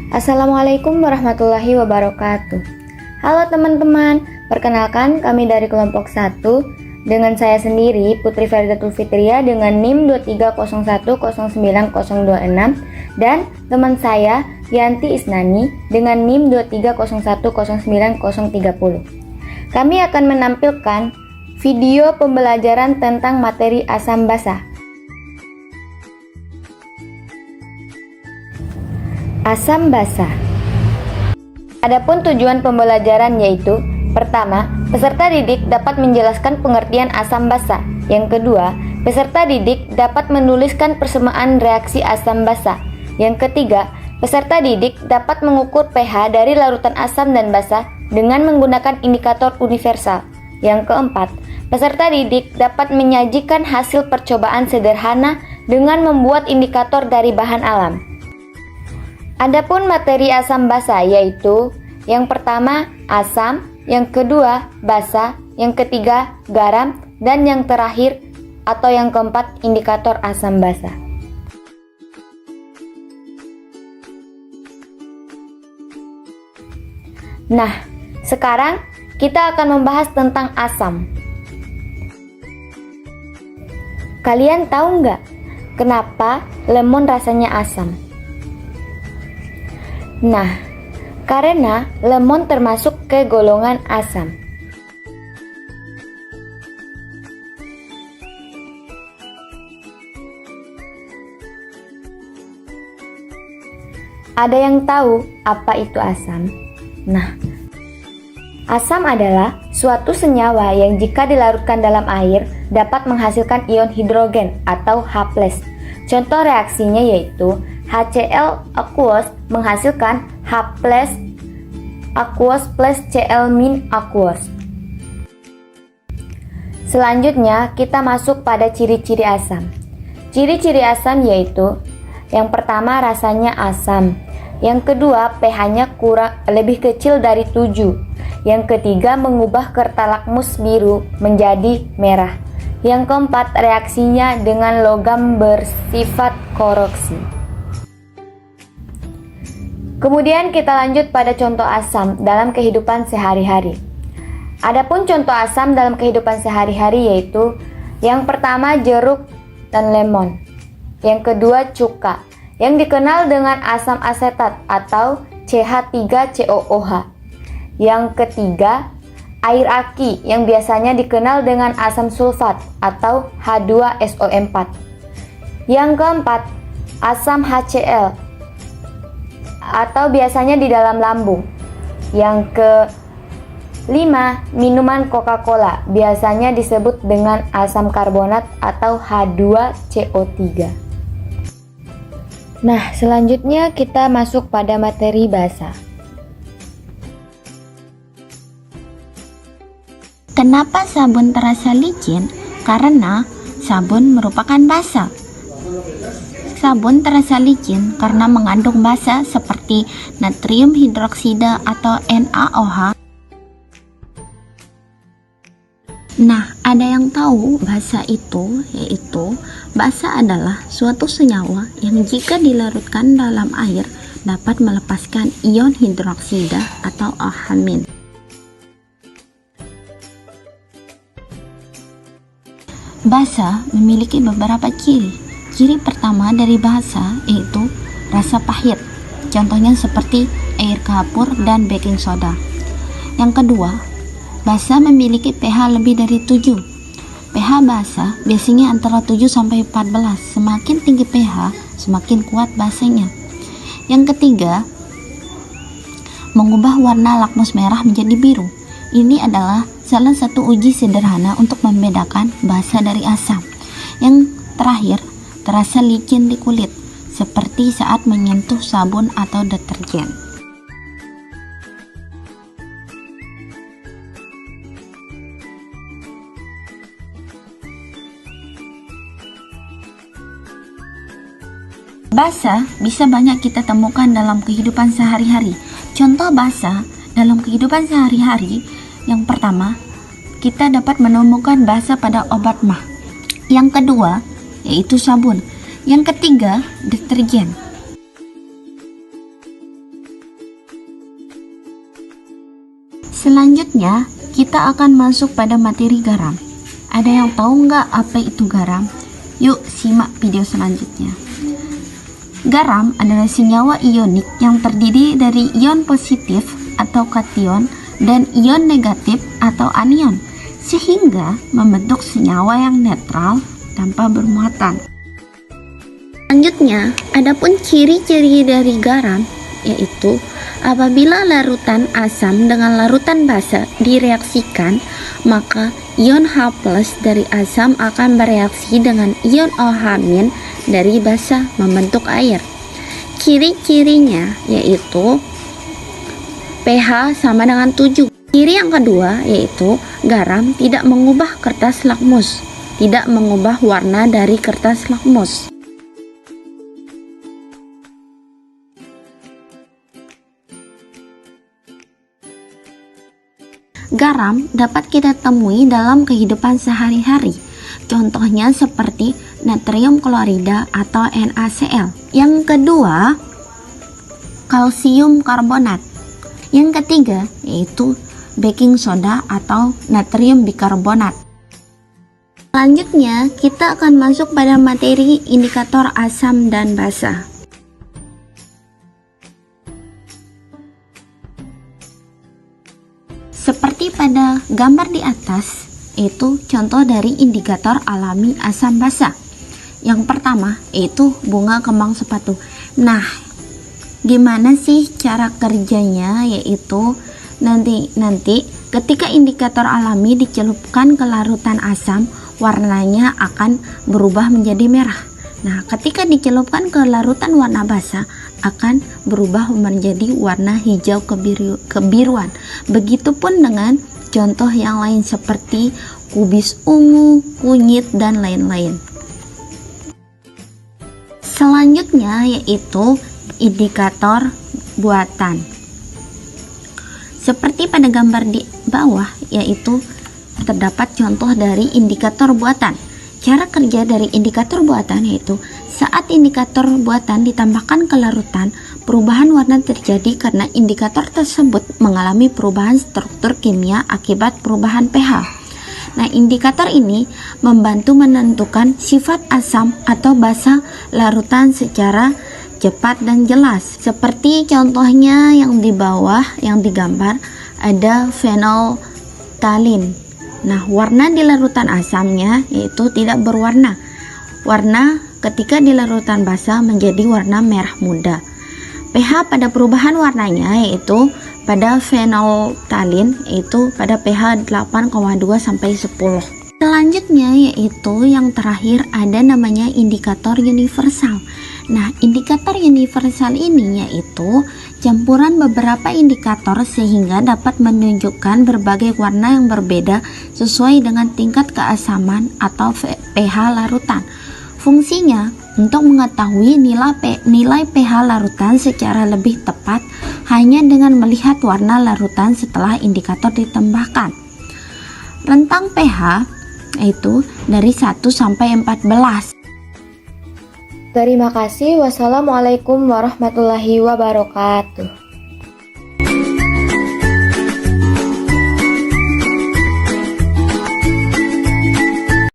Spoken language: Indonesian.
Assalamualaikum warahmatullahi wabarakatuh. Halo teman-teman, perkenalkan kami dari kelompok 1 dengan saya sendiri Putri Feridatul Fitria dengan NIM 230109026 dan teman saya Yanti Isnani dengan NIM 230109030. Kami akan menampilkan video pembelajaran tentang materi asam basa. Asam basa. Adapun tujuan pembelajaran yaitu: pertama, peserta didik dapat menjelaskan pengertian asam basa. Yang kedua, peserta didik dapat menuliskan persamaan reaksi asam basa. Yang ketiga, peserta didik dapat mengukur pH dari larutan asam dan basa dengan menggunakan indikator universal. Yang keempat, peserta didik dapat menyajikan hasil percobaan sederhana dengan membuat indikator dari bahan alam. Adapun materi asam basa yaitu: yang pertama asam, yang kedua basa, yang ketiga garam, dan yang terakhir atau yang keempat indikator asam basa. Nah, sekarang kita akan membahas tentang asam. Kalian tahu nggak kenapa lemon rasanya asam? Nah, karena lemon termasuk ke golongan asam. Ada yang tahu apa itu asam? Nah, asam adalah suatu senyawa yang jika dilarutkan dalam air dapat menghasilkan ion hidrogen atau H+. Contoh reaksinya yaitu HCl aqueous menghasilkan H+ aqueous plus Cl- aqueous. Selanjutnya kita masuk pada ciri-ciri asam. Ciri-ciri asam yaitu: yang pertama rasanya asam, yang kedua pH-nya lebih kecil dari 7, yang ketiga mengubah kertalakmus biru menjadi merah, yang keempat reaksinya dengan logam bersifat korosi. Kemudian kita lanjut pada contoh asam dalam kehidupan sehari-hari. Adapun contoh asam dalam kehidupan sehari-hari yaitu: yang pertama jeruk dan lemon, yang kedua cuka yang dikenal dengan asam asetat atau CH3COOH, yang ketiga air aki yang biasanya dikenal dengan asam sulfat atau H2SO4, yang keempat asam HCl atau biasanya di dalam lambung. Yang kelima, minuman Coca-Cola biasanya disebut dengan asam karbonat atau H2CO3. Nah, selanjutnya kita masuk pada materi basa. Kenapa sabun terasa licin? Karena sabun merupakan basa. Sabun terasa licin karena mengandung basa seperti natrium hidroksida atau NaOH. Nah, ada yang tahu basa itu? Yaitu, basa adalah suatu senyawa yang jika dilarutkan dalam air dapat melepaskan ion hidroksida atau OH-. Basa memiliki beberapa ciri. Ciri pertama dari basa yaitu rasa pahit. Contohnya seperti air kapur dan baking soda. Yang kedua, basa memiliki pH lebih dari 7. pH basa biasanya antara 7 sampai 14. Semakin tinggi pH, semakin kuat basanya. Yang ketiga, mengubah warna lakmus merah menjadi biru. Ini adalah salah satu uji sederhana untuk membedakan basa dari asam. Yang terakhir, terasa licin di kulit, seperti saat menyentuh sabun atau deterjen. Basa bisa banyak kita temukan dalam kehidupan sehari-hari. Contoh basa dalam kehidupan sehari-hari: yang pertama, kita dapat menemukan basa pada obat mah. Yang kedua, yaitu sabun. Yang ketiga, deterjen. Selanjutnya, kita akan masuk pada materi garam. Ada yang tahu nggak apa itu garam? Yuk simak video selanjutnya. Garam adalah senyawa ionik yang terdiri dari ion positif atau kation dan ion negatif atau anion, sehingga membentuk senyawa yang netral tanpa bermuatan. Selanjutnya, adapun ciri-ciri dari garam yaitu apabila larutan asam dengan larutan basa direaksikan, maka ion H+ dari asam akan bereaksi dengan ion OH- dari basa membentuk air. Ciri-cirinya yaitu pH sama dengan 7. Ciri yang kedua yaitu garam tidak mengubah kertas lakmus, tidak mengubah warna dari kertas lakmus. Garam dapat kita temui dalam kehidupan sehari-hari. Contohnya seperti natrium klorida atau NaCl. Yang kedua, kalsium karbonat. Yang ketiga yaitu baking soda atau natrium bikarbonat. Selanjutnya, kita akan masuk pada materi indikator asam dan basa. Seperti pada gambar di atas, itu contoh dari indikator alami asam basa. Yang pertama yaitu bunga kembang sepatu. Nah, gimana sih cara kerjanya? Yaitu nanti ketika indikator alami dicelupkan ke larutan asam, warnanya akan berubah menjadi merah. Nah, ketika dicelupkan ke larutan warna basa akan berubah menjadi warna hijau kebiruan. Begitupun dengan contoh yang lain seperti kubis ungu, kunyit, dan lain-lain. Selanjutnya yaitu indikator buatan. Seperti pada gambar di bawah, yaitu terdapat contoh dari indikator buatan. Cara kerja dari indikator buatan yaitu saat indikator buatan ditambahkan ke larutan, perubahan warna terjadi karena indikator tersebut mengalami perubahan struktur kimia akibat perubahan pH. Nah, indikator ini membantu menentukan sifat asam atau basa larutan secara cepat dan jelas. Seperti contohnya yang di bawah yang digambar ada phenolphthalein. Nah, warna di larutan asamnya yaitu tidak berwarna. Warna ketika di larutan basa menjadi warna merah muda. pH pada perubahan warnanya yaitu pada phenolphthalein yaitu pada pH 8,2 sampai 10. Selanjutnya yaitu yang terakhir ada namanya indikator universal. Nah, indikator universal ini yaitu campuran beberapa indikator sehingga dapat menunjukkan berbagai warna yang berbeda sesuai dengan tingkat keasaman atau pH larutan. Fungsinya untuk mengetahui nilai pH larutan secara lebih tepat hanya dengan melihat warna larutan setelah indikator ditambahkan. Rentang pH itu dari 1 sampai 14. Terima kasih. Wassalamualaikum warahmatullahi wabarakatuh.